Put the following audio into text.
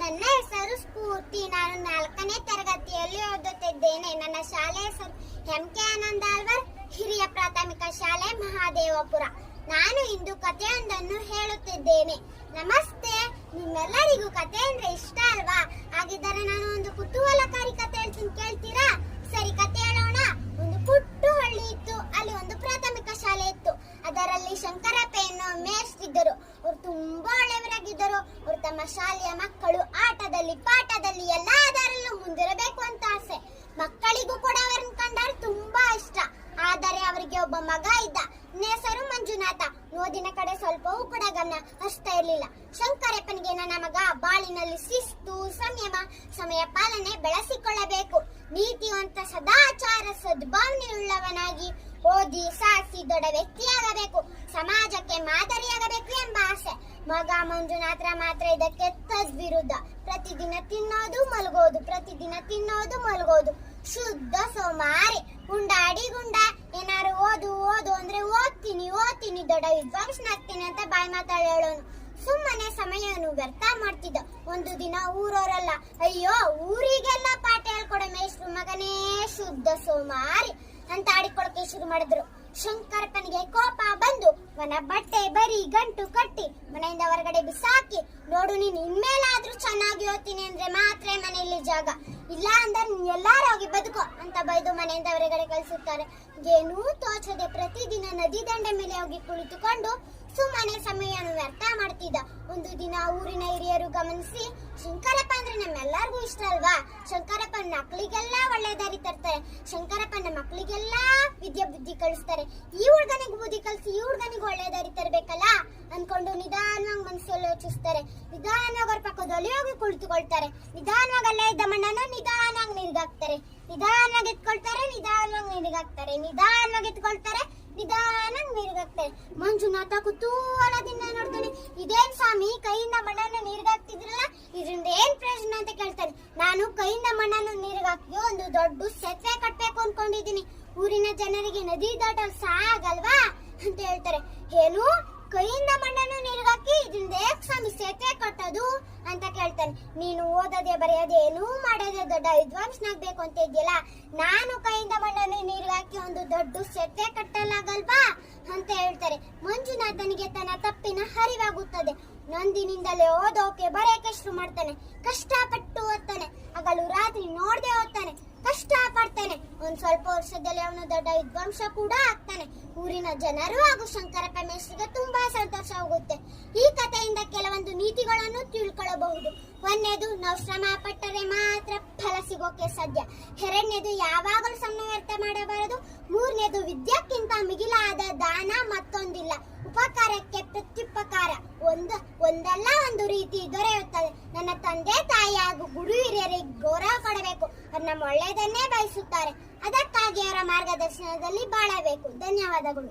ನನ್ನ ಹೆಸರು ಸ್ಫೂರ್ತಿ. ನಾನು 4ನೇ ತರಗತಿಯಲ್ಲಿ ಓದುತ್ತಿದ್ದೇನೆ. ನನ್ನ ಶಾಲೆ ಹೆಸರು MK ಆನಂದ್ ಆಳ್ವಾರ್ ಹಿರಿಯ ಪ್ರಾಥಮಿಕ ಶಾಲೆ ಮಹಾದೇವಪುರ. ನಾನು ಇಂದು ಕಥೆಯೊಂದನ್ನು ಹೇಳುತ್ತಿದ್ದೇನೆ. ನಮಸ್ತೆ. ನಿಮ್ಮೆಲ್ಲರಿಗೂ ಕಥೆ ಅಂದ್ರೆ ಇಷ್ಟ ಅಲ್ವಾ? ಹಾಗಿದ್ದರೆ ನಾನು ಒಂದು ಕುತೂಹಲಕಾರಿ ಕಥೆ ಹೇಳ್ತೀನಿ, ಕೇಳ್ತೀರಾ? ಸರಿ, ಕಥೆ ಹೇಳೋಣ. ಒಂದು ಪುಟ್ಟ ಹಳ್ಳಿ ಇತ್ತು. ಅಲ್ಲಿ ಒಂದು ಪ್ರಾಥಮಿಕ ಶಾಲೆ ಇತ್ತು. ಅದರಲ್ಲಿ ಶಂಕರಪ್ಪ ಎನ್ನುವ ಮೇಷ್ಟ್ರಿದ್ದರು. ಅವರು ತುಂಬಾ ಒಳ್ಳೆಯವರಾಗಿದ್ದರು. ಅವರು ತಮ್ಮ ಶಾಲೆಯ ಮಕ್ಕಳು ಆಟದಲ್ಲಿ ಪಾಠದಲ್ಲಿ ಎಲ್ಲದರಲ್ಲೂ ಮುಂದಿರಬೇಕು ಅಂತ ಆಸೆ. ಮಕ್ಕಳಿಗೂ ಕೂಡ ಅವರನ್ನು ಕಂಡರೆ ತುಂಬಾ ಇಷ್ಟ. ಆದರೆ ಅವರಿಗೆ ಒಬ್ಬ ಮಗ ಇದ್ದ. ಹೆಸರು ಮಂಜುನಾಥ. ಓದಿನ ಕಡೆ ಸ್ವಲ್ಪವೂ ಕೂಡ ಗಮನ ಹರಿಸ್ತಾ ಇರಲಿಲ್ಲ. ಶಂಕರಪ್ಪನಿಗೆ ನನ್ನ ಮಗ ಬಾಳಿನಲ್ಲಿ ಶಿಸ್ತು, ಸಂಯಮ, ಸಮಯ ಪಾಲನೆ ಬೆಳೆಸಿಕೊಳ್ಳಬೇಕು, ನೀತಿವಂತ, ಸದಾಚಾರ, ಸದ್ಭಾವನೆಯುಳ್ಳವನಾಗಿ ಓದಿ ಸಾಧಿಸಿ ದೊಡ್ಡ ವ್ಯಕ್ತಿಯಾಗಬೇಕು, ಸಮಾಜಕ್ಕೆ ಮಾದರಿಯಾಗಬೇಕು ಎಂಬ ಆಸೆ. ಮಗ ಮಂಜುನಾಥರ ಮಾತ್ರ ಇದಕ್ಕೆ ತದ್ವಿರುದ್ಧ. ಪ್ರತಿದಿನ ತಿನ್ನೋದು ಮಲಗೋದು, ಪ್ರತಿದಿನ ತಿನ್ನೋದು ಮಲಗೋದು. ಶುದ್ಧ ಸೋಮಾರಿ, ಉಂಡಾಡಿ ಗುಂಡ. ಏನಾರು ಓದು ಓದು ಅಂದ್ರೆ ಓದ್ತೀನಿ ದೊಡ್ಡ ವಿದ್ವಾಂಸನಾಗ್ತೀನಿ ಅಂತ ಬಾಯಿ ಮಾತಾಡಿ ಹೇಳೋನು. ಸುಮ್ಮನೆ ಸಮಯವನ್ನು ವ್ಯರ್ಥ ಮಾಡ್ತಿದ್ದ. ಒಂದು ದಿನ ಊರವರೆಲ್ಲ, ಅಯ್ಯೋ, ಊರಿಗೆಲ್ಲ ಪಾಠ ಹೇಳ್ಕೊಡೋ ಮೇಷ್ಟ್ರು ಮಗನೇ ಶುದ್ಧ ಸೋಮಾರಿ ಅಂತ ಆಡಿಕೊಳ್ಳಕ್ಕೆ ಶುರು ಮಾಡಿದ್ರು. ಶಂಕರಪ್ಪನಿಗೆ ಕೋಪ ಬಂದು ಅವನ ಬಟ್ಟೆ ಬರಿ ಗಂಟು ಕಟ್ಟಿ ಮನೆಯಿಂದ ಹೊರಗಡೆ ಬಿಸಾಕಿ, ನೋಡು, ನೀನ್ ಇನ್ಮೇಲಾದ್ರೂ ಚೆನ್ನಾಗಿ ಓದ್ತೀನಿ ಅಂದ್ರೆ ಮಾತ್ರ ಮನೆಯಲ್ಲಿ ಜಾಗ, ಇಲ್ಲ ಅಂದ್ರೆ ನೀನ್ ಎಲ್ಲಾರು ಹೋಗಿ ಬದುಕೋ ಅಂತ ಬೈದು ಮನೆಯಿಂದ ಹೊರಗಡೆ ಕಳಿಸುತ್ತಾರೆ. ಏನೂ ತೋಚದೆ ಪ್ರತಿದಿನ ನದಿ ದಂಡೆ ಮೇಲೆ ಹೋಗಿ ಕುಳಿತುಕೊಂಡು ಸುಮ್ಮನೆ ಸಮಯವನ್ನು ವ್ಯರ್ಥ ಮಾಡ್ತಿದ್ದ. ಒಂದು ದಿನ ಊರಿನ ಹಿರಿಯರು ಗಮನಿಸಿ, ಶಂಕರಪ್ಪ ಅಂದ್ರೆ ನಮ್ಮೆಲ್ಲರಿಗೂ ಇಷ್ಟ ಅಲ್ವಾ? ಶಂಕರಪ್ಪನ ಮಕ್ಕಳಿಗೆಲ್ಲ ಒಳ್ಳೆ ದಾರಿ ತರ್ತಾರೆ, ಶಂಕರಪ್ಪನ ಮಕ್ಕಳಿಗೆಲ್ಲ ವಿದ್ಯೆ ಬುದ್ಧಿ ಕಳಿಸ್ತಾರೆ, ಈ ಹುಡುಗನಿಗೆ ಬುದ್ಧಿ ಕಲಿಸಿ ಈ ಹುಡುಗನಿಗೆ ಒಳ್ಳೆ ದಾರಿ ತರ್ಬೇಕಲ್ಲ ಅನ್ಕೊಂಡು ನಿಧಾನವಾಗಿ ಮನಸ್ಸಲ್ಲಿ ಯೋಚಿಸ್ತಾರೆ. ನಿಧಾನವಾಗಿ ಅವ್ರ ಪಕ್ಕದಲ್ಲಿ ಹೋಗಿ ಕುಳಿತುಕೊಳ್ತಾರೆ. ನಿಧಾನವಾಗಿ ಅಲ್ಲೇ ಇದ್ದ ಮಣ್ಣನ್ನು ನಿಧಾನವಾಗಿ ನೀರಿಗಾಕ್ತಾರೆ, ನಿಧಾನವಾಗಿ ಎತ್ಕೊಳ್ತಾರೆ, ನಿಧಾನವಾಗಿ ನೀರಿಗಾಕ್ತಾರೆ, ನಿಧಾನವಾಗಿ ಎತ್ಕೊಳ್ತಾರೆ, ನಿಧಾನವಾಗಿ ನೀರಿಗಾಕ್ತಾರೆ. ಮಂಜುನಾಥ ಕುತೂಹಲದಿಂದ ನೋಡ್ತಾನೆ. ಇದೇನ್ ಸ್ವಾಮಿ, ಕೈಯಿಂದ ಮಣ್ಣನ್ನು ನೀರಿಗಾಕ್ತಿದ್ರಲ್ಲ, ಇದರಿಂದ ಏನ್ ಪ್ರಯೋಜನ ಅಂತ ಕೇಳ್ತಾನೆ. ನಾನು ಕೈಯಿಂದ ಮಣ್ಣನ್ನು ನೀರಿಗಾಕಿ ಒಂದು ದೊಡ್ಡ ಸೇತುವೆ ಕಟ್ಬೇಕು ಅನ್ಕೊಂಡಿದ್ದೀನಿ. ಊರಿನ ಜನರಿಗೆ ನದಿ ದಾಟಲು ಸಾಗಲ್ವಾ ಅಂತ ಹೇಳ್ತಾರೆ. ಏನು, ಕೈಯಿಂದ ಮಣ್ಣನ್ನು ನೀರಿಗಾಕಿ ಇದರಿಂದ ಏಕ್ ಸ್ವಾಮಿ ಸೇತುವೆ ಕಟ್ಟೋದು ಅಂತ ಕೇಳ್ತಾನೆ. ನೀನು ಓದದೆ ಬರೆಯದೆ ಏನೂ ಮಾಡದೆ ದೊಡ್ಡ ವಿದ್ವಾಂಸನಾಗ್ಬೇಕು ಅಂತ ಇದೆಯಲ್ಲ, ನಾನು ಕೈಯಿಂದ ಮಣ್ಣನ್ನು ನೀರಿಗಾಕಿ ಒಂದು ದೊಡ್ಡ ಸೇತುವೆ ಕಟ್ಟಲಾಗಲ್ವಾ ಅಂತ ಹೇಳ್ತಾರೆ. ಮಂಜುನಾಥನಿಗೆ ತನ್ನ ತಪ್ಪಿನ ಅರಿವಾಗುತ್ತದೆ. ನಂದಿನಿಂದಲೇ ಓದೋಕೆ ಬರೆಯಕ್ಕೆ ಶುರು ಮಾಡ್ತಾನೆ. ಕಷ್ಟಪಟ್ಟು ಓದ್ತಾನೆ, ಹಗಲು ರಾತ್ರಿ ನೋಡದೆ ಓದ್ತಾನೆ, ಕಷ್ಟ ಪಡ್ತಾನೆ. ಒಂದ್ ಸ್ವಲ್ಪ ವರ್ಷದಲ್ಲಿ ಅವನು ದೊಡ್ಡ ವಿದ್ವಾಂಸ ಕೂಡ ಆಗ್ತಾನೆ. ಊರಿನ ಜನರು ಹಾಗೂ ಶಂಕರಪ್ಪ ಮೇಷ್ಟ್ರಿಗೆ ತುಂಬಾ ಸಂತೋಷ ಆಗುತ್ತೆ. ಈ ಕಥೆಯಿಂದ ಕೆಲವೊಂದು ನೀತಿಗಳನ್ನು ತಿಳ್ಕೊಳ್ಳಬಹುದು. ಒಂದನೇದು, ನಾವು ಶ್ರಮ ಪಟ್ಟರೆ ಮಾತ್ರ ಫಲ ಸಿಗೋಕೆ ಸಾಧ್ಯ. ಎರಡನೇದು, ಯಾವಾಗಲೂ ಸಮಯ ವ್ಯರ್ಥ ಮಾಡಬಾರದು. ಮೂರನೇದು, ವಿದ್ಯಕ್ಕಿಂತ ಮಿಗಿಲಾದ ದಾನ ಮತ್ತೊಂದಿಲ್ಲ. ಉಪಕಾರಕ್ಕೆ ಪ್ರತ್ಯುಪಕಾರ ಒಂದಲ್ಲ ಒಂದು ರೀತಿ ದೊರೆಯುತ್ತದೆ. ನನ್ನ ತಂದೆ ತಾಯಿ ಹಾಗೂ ಗುರು ಹಿರಿಯರಿಗೆ ಗೌರವ ಕೊಡಬೇಕು. ಅವರು ನಮ್ಮ ಒಳ್ಳೆಯದನ್ನೇ ಬಯಸುತ್ತಾರೆ. ಅದಕ್ಕಾಗಿ ಅವರ ಮಾರ್ಗದರ್ಶನದಲ್ಲಿ ಬಾಳಬೇಕು. ಧನ್ಯವಾದಗಳು.